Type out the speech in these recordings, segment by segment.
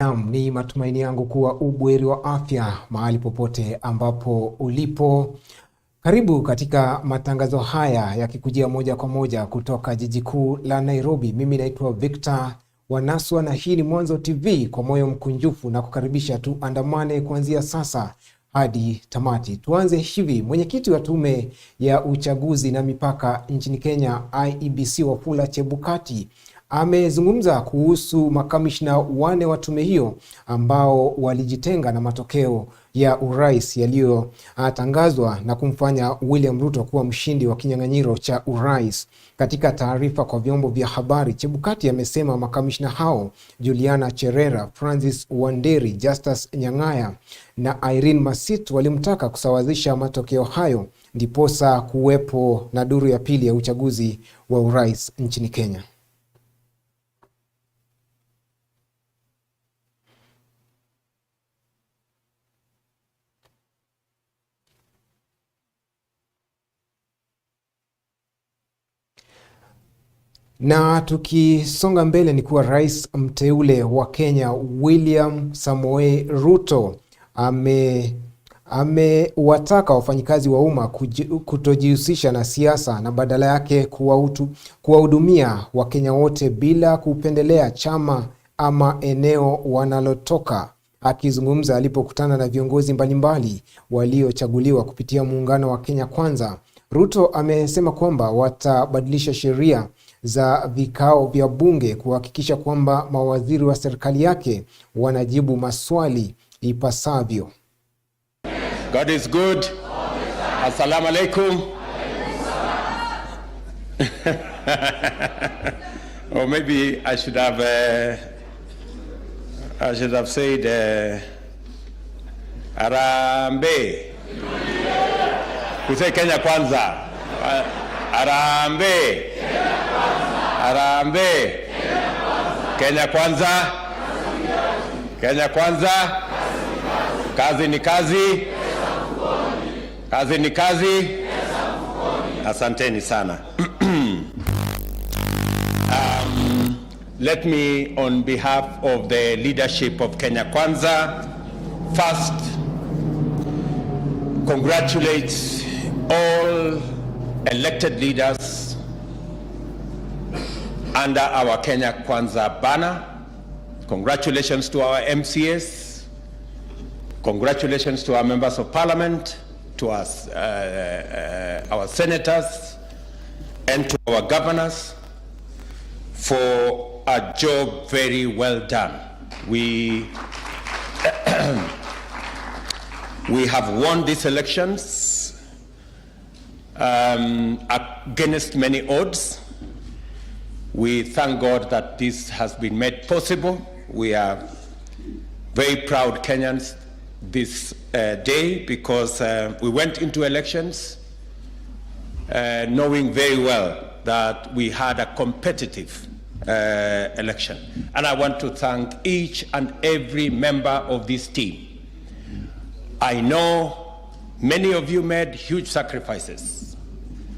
Naam, ni matumaini yangu kuwa ubuheri wa afya mahali popote ambapo ulipo. Karibu katika matangazo haya yakikujia moja kwa moja kutoka jiji kuu la Nairobi. Mimi naitwa Victor Wanaswa na hii ni Mwanzo TV, kwa moyo mkunjufu na kukaribisha tuandamane kuanzia sasa hadi tamati. Tuanze hivi. Mwenyekiti wa tume ya uchaguzi na mipaka nchini Kenya IEBC Wafula Chebukati amezungumza kuhusu makamishna 4 wa tume hiyo ambao walijitenga na matokeo ya urais yaliyotangazwa na kumfanya William Ruto kuwa mshindi wa kinyang'anyiro cha urais. Katika taarifa kwa vyombo vya habari, Chebukati amesema makamishna hao Juliana Cherera, Francis Wanderi, Justus Nyang'aya na Irene Masit walimtaka kusawazisha matokeo hayo ndiposa kuwepo na duru ya pili ya uchaguzi wa urais nchini Kenya. Na tukisonga mbele ni kuwa Rais mteule wa Kenya William Samoei Ruto amewataka wafanyikazi wa umma kutojihusisha na siasa na badala yake kuwahudumia Wakenya wote bila kupendelea chama ama eneo wanalotoka. Akizungumza alipokutana na viongozi mbalimbali waliochaguliwa kupitia muungano wa Kenya Kwanza, Ruto amesema kwamba watabadilisha sheria za vikao vya bunge kuhakikisha kwamba mawaziri wa serikali yake wanajibu maswali ipasavyo. God is good. Assalamu alaikum. Or maybe I should have said Arambe. We say Kenya Kwanza. Arambe. Arambe. Kenya Kwanza. Kenya Kwanza. Kazi ni kazi. Kazi ni kazi. Asanteni sana. Let me, on behalf of the leadership of Kenya Kwanza, first congratulate all elected leaders under our Kenya Kwanza banner. Congratulations to our MCAs. Congratulations to our members of parliament, to us, our senators, and to our governors for a job very well done. We have won these elections against many odds. We thank God that this has been made possible. We are very proud Kenyans this day because we went into elections knowing very well that we had a competitive election. And I want to thank each and every member of this team. I know many of you made huge sacrifices.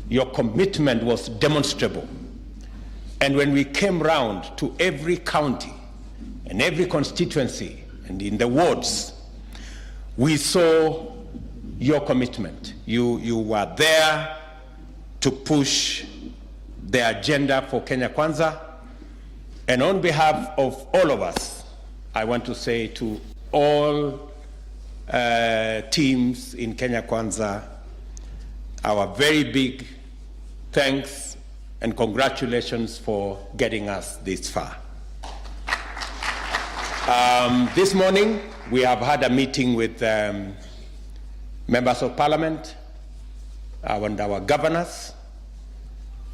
Your commitment was demonstrable. And when we came round to every county and every constituency and in the wards, we saw your commitment. You were there to push the agenda for Kenya Kwanza. And on behalf of all of us, I want to say to all teams in Kenya Kwanza, our very big thanks and congratulations for getting us this far. This morning, we have had a meeting with members of parliament and our governors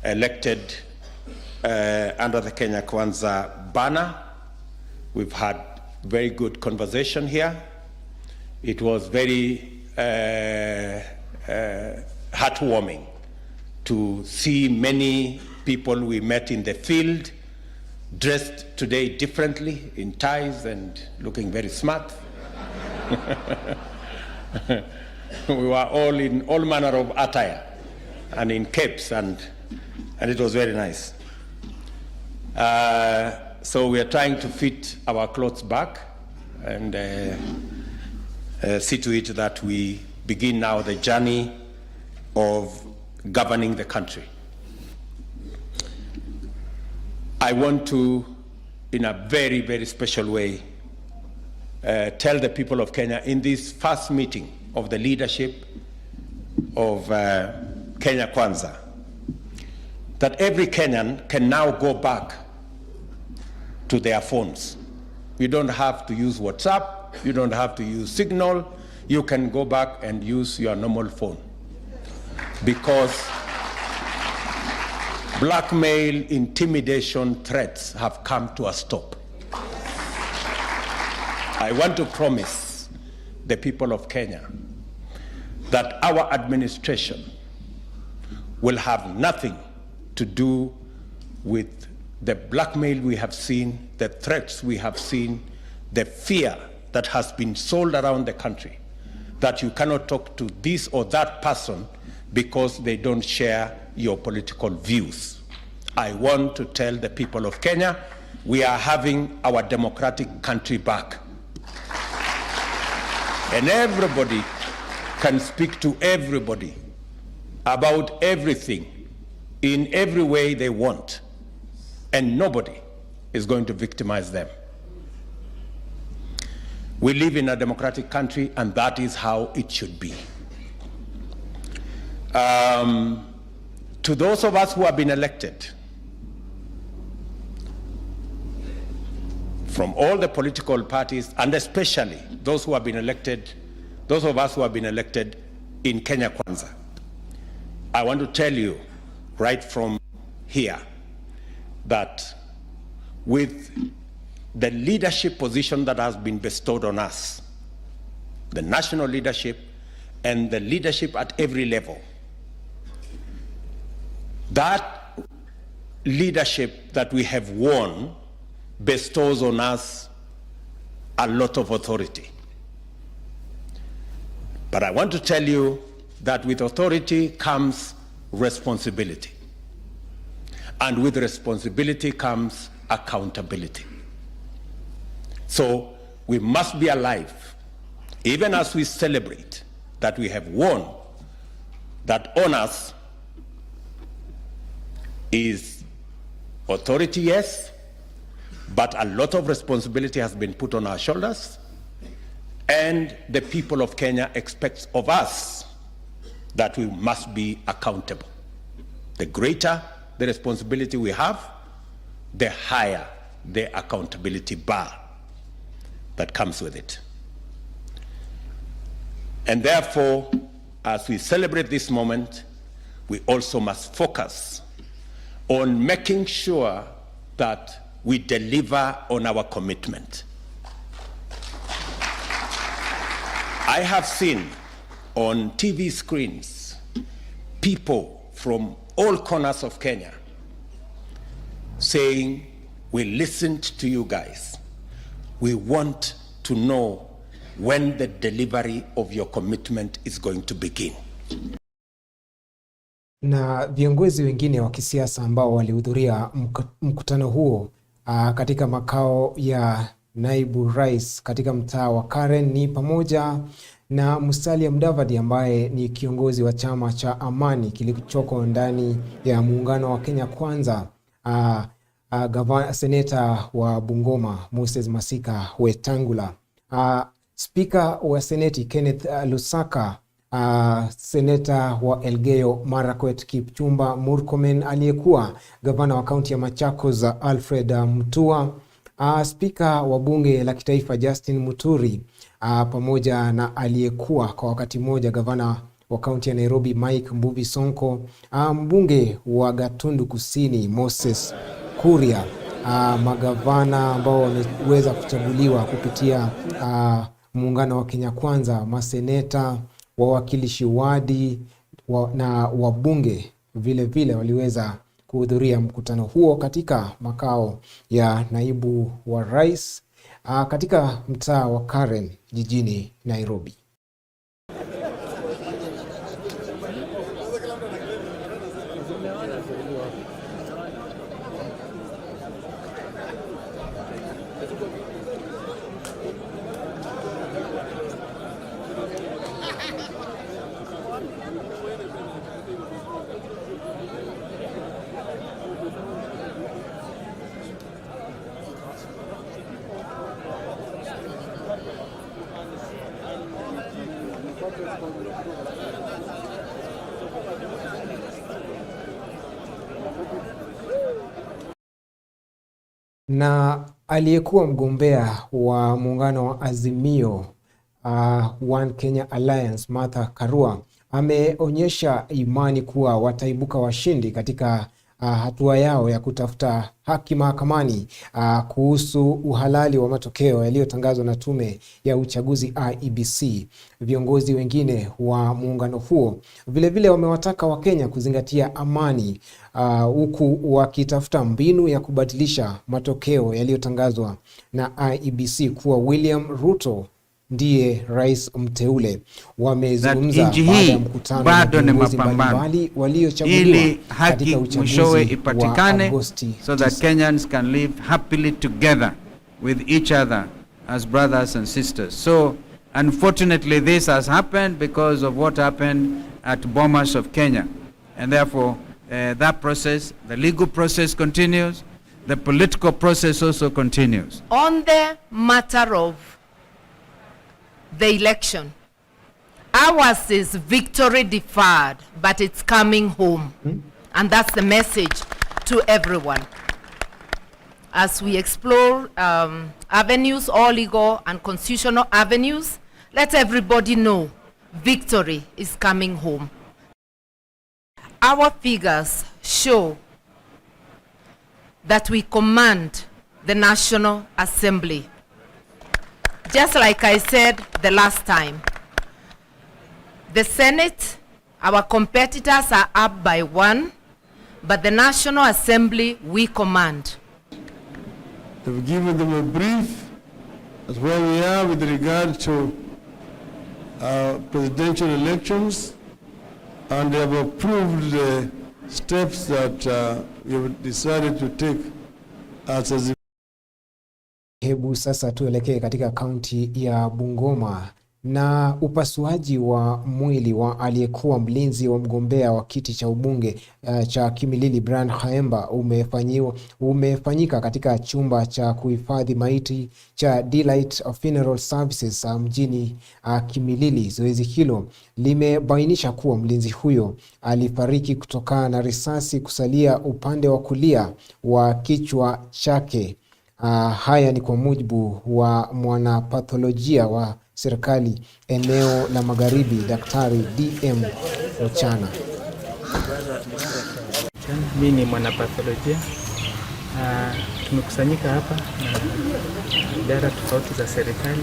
elected under the Kenya Kwanza banner. We've had very good conversation here. It was very heartwarming to see many people we met in the field dressed today differently in ties and looking very smart. We were all in all manner of attire and in capes, and it was very nice. So we are trying to fit our clothes back and see to it that we begin now the journey of governing the country. I want to, in a very, very special way, tell the people of Kenya in this first meeting of the leadership of Kenya Kwanza that every Kenyan can now go back to their phones. You don't have to use WhatsApp, you don't have to use Signal, you can go back and use your normal phone. Because blackmail, intimidation, threats have come to a stop. I want to promise the people of Kenya that our administration will have nothing to do with the blackmail we have seen, the threats we have seen, the fear that has been sold around the country, that you cannot talk to this or that person because they don't share your political views. I want to tell the people of Kenya, we are having our democratic country back. And everybody can speak to everybody about everything in every way they want, and nobody is going to victimize them. We live in a democratic country, and that is how it should be. To those of us who have been elected, from all the political parties, and especially those who have been elected, those of us who have been elected in Kenya Kwanza, I want to tell you right from here that with the leadership position that has been bestowed on us, the national leadership and the leadership at every level, that leadership that we have won bestows on us a lot of authority. But I want to tell you that with authority comes responsibility. And with responsibility comes accountability. So we must be alive, even as we celebrate that we have won, that on us is authority, yes, but a lot of responsibility has been put on our shoulders, and the people of Kenya expect of us that we must be accountable. The greater the responsibility we have, the higher the accountability bar that comes with it. And therefore, as we celebrate this moment, we also must focus on making sure that we deliver on our commitment. I have seen on TV screens people from all corners of Kenya saying, we listened to you guys. We want to know when the delivery of your commitment is going to begin. Na viongozi wengine wa kisiasa ambao walihudhuria mkutano huo katika makao ya naibu rais katika mtaa wa Karen ni pamoja na Musalia Mudavadi ambaye ni kiongozi wa chama cha Amani kilichoko ndani ya muungano wa Kenya Kwanza, seneta wa Bungoma Moses Masika Wetangula, spika wa seneti Kenneth Lusaka, seneta wa Elgeyo Marakwet Kipchumba Murkomen, aliyekuwa gavana wa kaunti ya Machakos Alfred Mutua, spika wa bunge la kitaifa Justin Muturi, pamoja na aliyekuwa kwa wakati mmoja gavana wa kaunti ya Nairobi Mike Mbuvi Sonko, mbunge wa Gatundu Kusini Moses Kuria, magavana ambao wameweza kuchaguliwa kupitia muungano wa Kenya Kwanza, maseneta, wawakilishi wadi na wabunge vile vile waliweza kuhudhuria mkutano huo katika makao ya naibu wa rais katika mtaa wa Karen jijini Nairobi. Na aliyekuwa mgombea wa muungano wa Azimio One Kenya Alliance, Martha Karua, ameonyesha imani kuwa wataibuka washindi katika hatua yao ya kutafuta haki mahakamani kuhusu uhalali wa matokeo yaliyotangazwa na tume ya uchaguzi IEBC. Viongozi wengine wa muungano huo vilevile wamewataka Wakenya kuzingatia amani huku wakitafuta mbinu ya kubatilisha matokeo yaliyotangazwa na IEBC kuwa William Ruto ndiye rais mteule. Wamezungumza baada ya mkutano na viongozi mbalimbali waliochaguliwa katika uchaguzi wa Agosti, so that Kenyans can live happily together with each other as brothers and sisters. So unfortunately this has happened because of what happened at Bomas of Kenya, and therefore that process, the legal process continues, the political process also continues. On the matter of the election, ours is victory deferred, but it's coming home. And that's the message to everyone. As we explore avenues, all legal and constitutional avenues, let everybody know victory is coming home. Our figures show that we command the National Assembly. Just like I said the last time, the Senate, our competitors are up by 1, but the National Assembly, we command. They've given them a brief as where we are with regard to presidential elections, and they have approved the steps that we have decided to take as a. Hebu sasa tuelekee katika kaunti ya Bungoma. Na upasuaji wa mwili wa aliyekuwa mlinzi wa mgombea wa kiti cha ubunge cha Kimilili Brian Khaemba umefanyika katika chumba cha kuhifadhi maiti cha Delight Funeral Services mjini Kimilili. Zoezi hilo limebainisha kuwa mlinzi huyo alifariki kutokana na risasi kusalia upande wa kulia wa kichwa chake. Haya ni kwa mujibu wa mwanapatholojia wa serikali eneo la Magharibi, Daktari DM Ochana. Mimi ni mwanapatholojia. Tumekusanyika hapa na idara tofauti za serikali,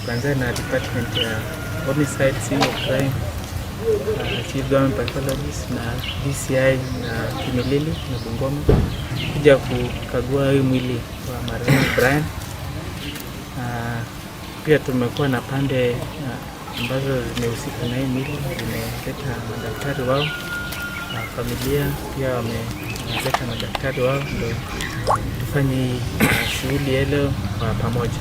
kuanzia na department ya homicide, scene of crime, chief government pathologist na DCI na Kimilili na Bungoma, kuja kukagua hii mwili wa marehemu Brian. Pia tumekuwa na pande ambazo zimehusika na hii mwili, zimeleta madaktari wao na familia pia wameleta madaktari wao, ndio tufanye shughuli ya leo kwa pamoja.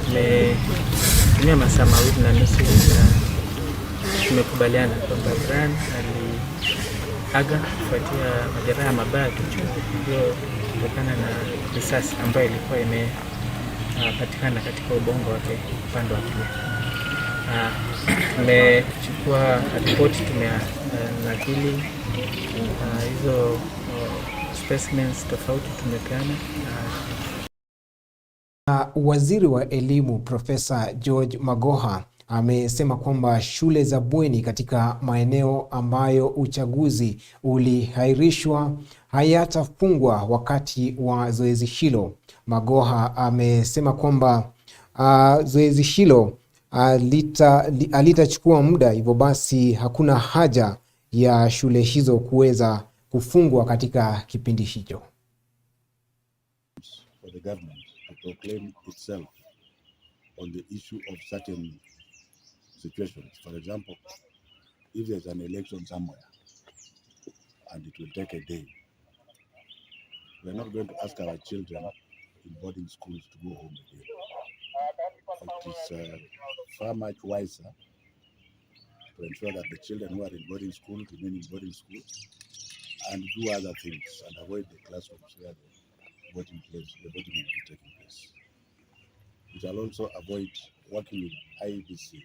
Tumetumia masaa 2.5 na tumekubaliana kwamba Brian aliaga kufuatia majeraha mabaya kutokana na risasi ambayo ilikuwa patikana katika ubongo wake upande wa kulia. Tumechukua ripoti, tumenakili hizo specimens tofauti tumepeana. Waziri wa elimu Profesa George Magoha amesema kwamba shule za bweni katika maeneo ambayo uchaguzi ulihairishwa hayatafungwa wakati wa zoezi hilo. Magoha amesema kwamba zoezi hilo litachukua muda, hivyo basi hakuna haja ya shule hizo kuweza kufungwa katika kipindi hicho. For the government to proclaim itself on the issue of certain situations. For example, if there's an election somewhere and it will take a day, we're not going to ask our children in boarding schools to go home again. It is far much wiser to ensure that the children who are in boarding school remain in boarding school and do other things and avoid the classrooms where the voting will be taking place. We shall also avoid working with IEBC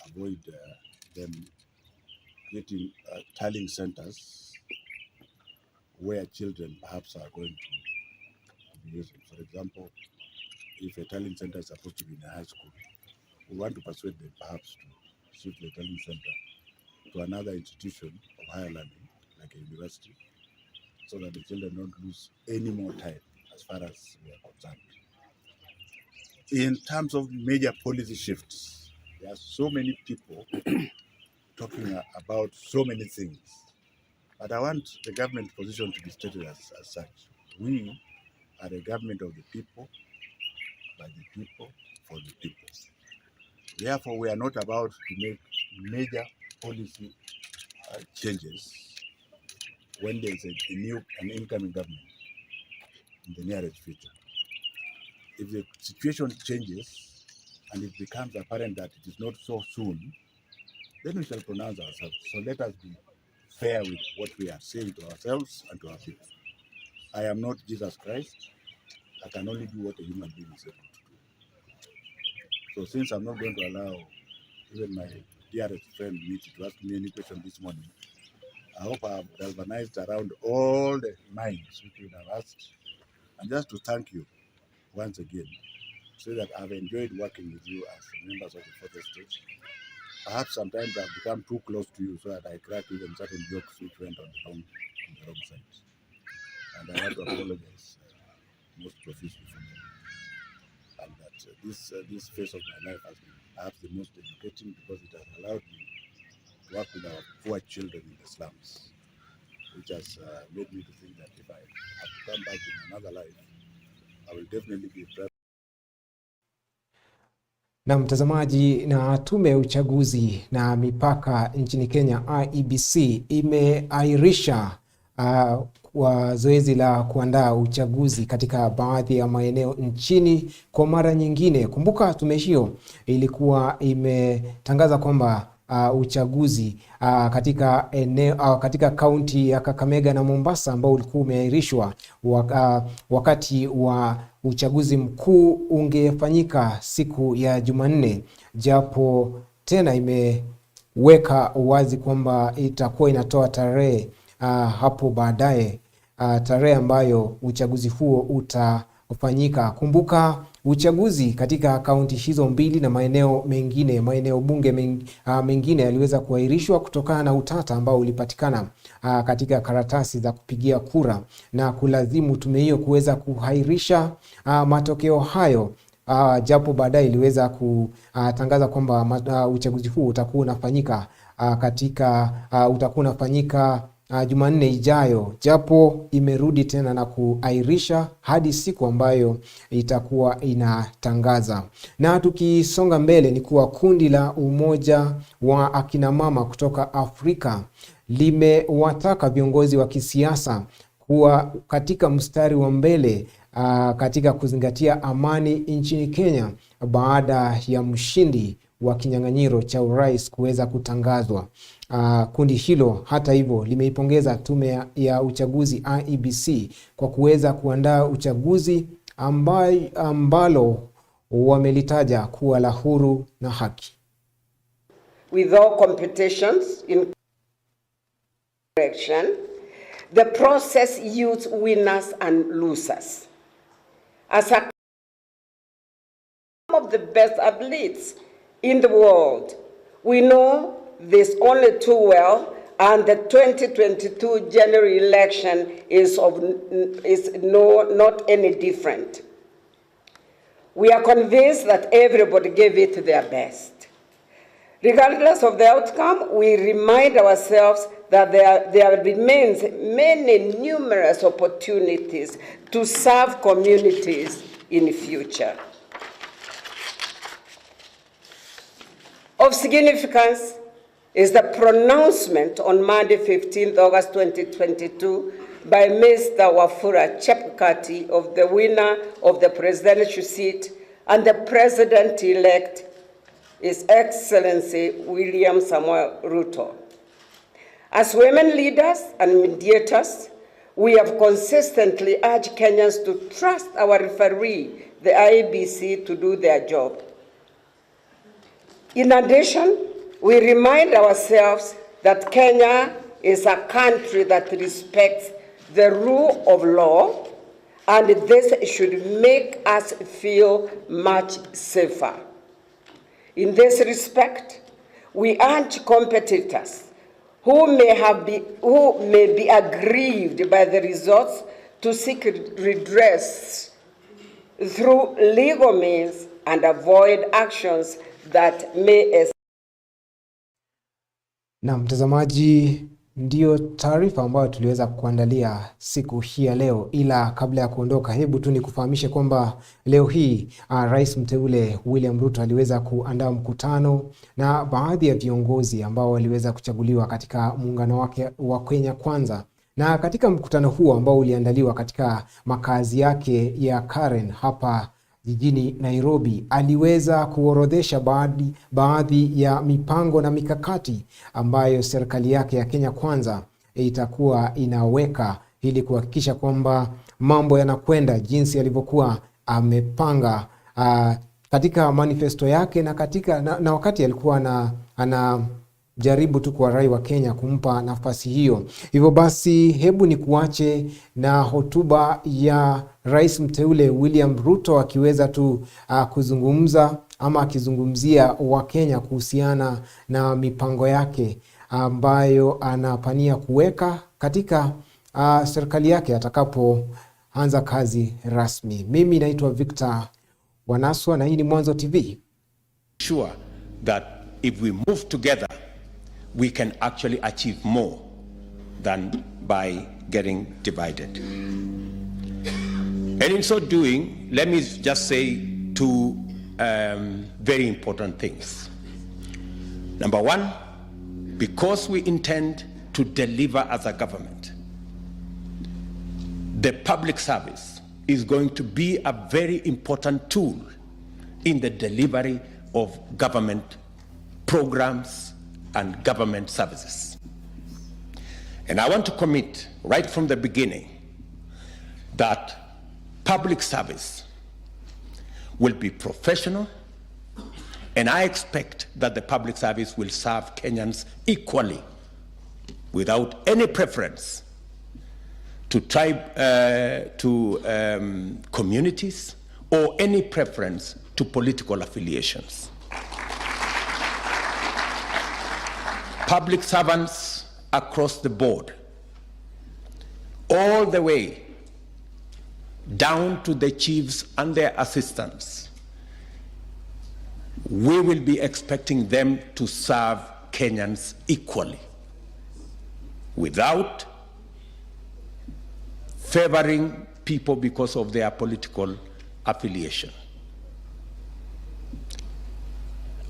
avoid them getting tallying centers where children perhaps are going to be using. For example, if a tallying center is supposed to be in a high school, we want to persuade them perhaps to shift the tallying center to another institution of higher learning, like a university, so that the children don't lose any more time as far as we are concerned. In terms of major policy shifts, there are so many people talking about so many things, but I want the government position to be stated as such. We are a government of the people, by the people, for the people. Therefore, we are not about to make major policy changes when there is an incoming government in the nearest future. If the situation changes and it becomes apparent that it is not so soon, then we shall pronounce ourselves. So let us be fair with what we are saying to ourselves and to our people. I am not Jesus Christ. I can only do what a human being is able to do. So since I'm not going to allow even my dearest friend Mitch to ask me any question this morning, I hope I have galvanized around all the minds which you have asked. And just to thank you once again, so that I've enjoyed working with you as members of the fourth estate. Perhaps sometimes I've become too close to you, so that I crack even certain jokes which went on the wrong side. And I want to apologize most profusely for them. And that this phase of my life has been perhaps the most educating, because it has allowed me to work with our poor children in the slums, which has made me to think that if I have to come back in another life, I will definitely be proud. Na mtazamaji, na tume ya uchaguzi na mipaka nchini Kenya IEBC imeahirisha kwa zoezi la kuandaa uchaguzi katika baadhi ya maeneo nchini kwa mara nyingine. Kumbuka tume hiyo ilikuwa imetangaza kwamba uchaguzi katika kaunti ya Kakamega na Mombasa ambao ulikuwa umeahirishwa wakati wa uchaguzi mkuu ungefanyika siku ya Jumanne, japo tena imeweka wazi kwamba itakuwa inatoa tarehe hapo baadaye, tarehe ambayo uchaguzi huo utafanyika. Kumbuka uchaguzi katika kaunti hizo mbili na maeneo bunge mengine yaliweza kuahirishwa kutokana na utata ambao ulipatikana katika karatasi za kupigia kura, na kulazimu tume hiyo kuweza kuahirisha matokeo hayo, japo baadaye iliweza kutangaza kwamba uchaguzi huu utakuwa unafanyika Jumanne ijayo, japo imerudi tena na kuahirisha hadi siku ambayo itakuwa inatangaza. Na tukisonga mbele ni kuwa kundi la umoja wa akina mama kutoka Afrika limewataka viongozi wa kisiasa kuwa katika mstari wa mbele katika kuzingatia amani nchini Kenya baada ya mshindi wa kinyang'anyiro cha Rais kuweza kutangazwa. Kundi hilo hata hivyo limeipongeza tume ya uchaguzi IEBC kwa kuweza kuandaa uchaguzi ambalo wamelitaja kuwa la huru na haki. With all competitions in election, the process yields winners and losers. As some of the best athletes in the world, we know this only too well, and the 2022 general election is not any different. We are convinced that everybody gave it their best. Regardless of the outcome, we remind ourselves that there remains numerous opportunities to serve communities in the future. Of significance is the pronouncement on Monday, 15th August 2022, by Mr. Wafula Chebukati of the winner of the presidential seat and the president-elect, His Excellency William Samoei Ruto. As women leaders and mediators, we have consistently urged Kenyans to trust our referee, the IEBC, to do their job. In addition, we remind ourselves that Kenya is a country that respects the rule of law, and this should make us feel much safer. In this respect, we urge competitors who may be aggrieved by the results to seek redress through legal means and avoid actions that may. Na mtazamaji, ndio taarifa ambayo tuliweza kuandalia siku hii ya leo, ila kabla ya kuondoka, hebu tu nikufahamishe kwamba leo hii Rais mteule William Ruto aliweza kuandaa mkutano na baadhi ya viongozi ambao waliweza kuchaguliwa katika muungano wake wa Kenya Kwanza. Na katika mkutano huo ambao uliandaliwa katika makazi yake ya Karen hapa jijini Nairobi, aliweza kuorodhesha baadhi ya mipango na mikakati ambayo serikali yake ya Kenya Kwanza itakuwa inaweka ili kuhakikisha kwamba mambo yanakwenda jinsi alivyokuwa amepanga katika manifesto yake na wakati alikuwa anajaribu tu kwa rais wa Kenya kumpa nafasi hiyo. Hivyo basi, hebu ni kuache na hotuba ya Rais mteule William Ruto akiweza tu kuzungumza ama akizungumzia Wakenya kuhusiana na mipango yake ambayo anapania kuweka katika serikali yake atakapoanza kazi rasmi. Mimi naitwa Victor Wanaswa na hii ni Mwanzo TV. Sure that if we move together we can actually achieve more than by getting divided. And in so doing, let me just say two very important things. Number one, because we intend to deliver as a government, the public service is going to be a very important tool in the delivery of government programs and government services. And I want to commit right from the beginning that public service will be professional, and I expect that the public service will serve Kenyans equally without any preference to communities or any preference to political affiliations. Public servants across the board, all the way down to the chiefs and their assistants, we will be expecting them to serve Kenyans equally, without favoring people because of their political affiliation.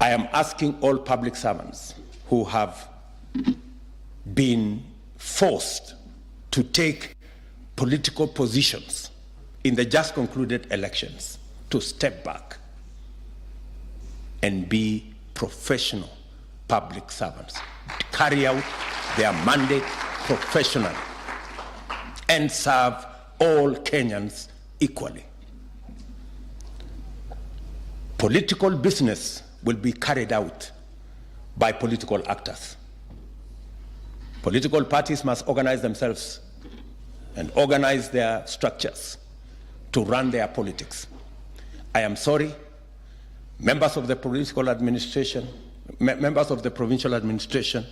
I am asking all public servants who have been forced to take political positions in the just concluded elections to step back and be professional public servants, carry out their mandate professionally and serve all Kenyans equally. Political business will be carried out by political actors. Political parties must organize themselves and organize their structures to run their politics. I am sorry, members of the political administration, members of the provincial administration,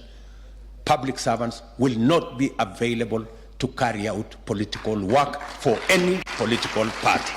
public servants will not be available to carry out political work for any political party.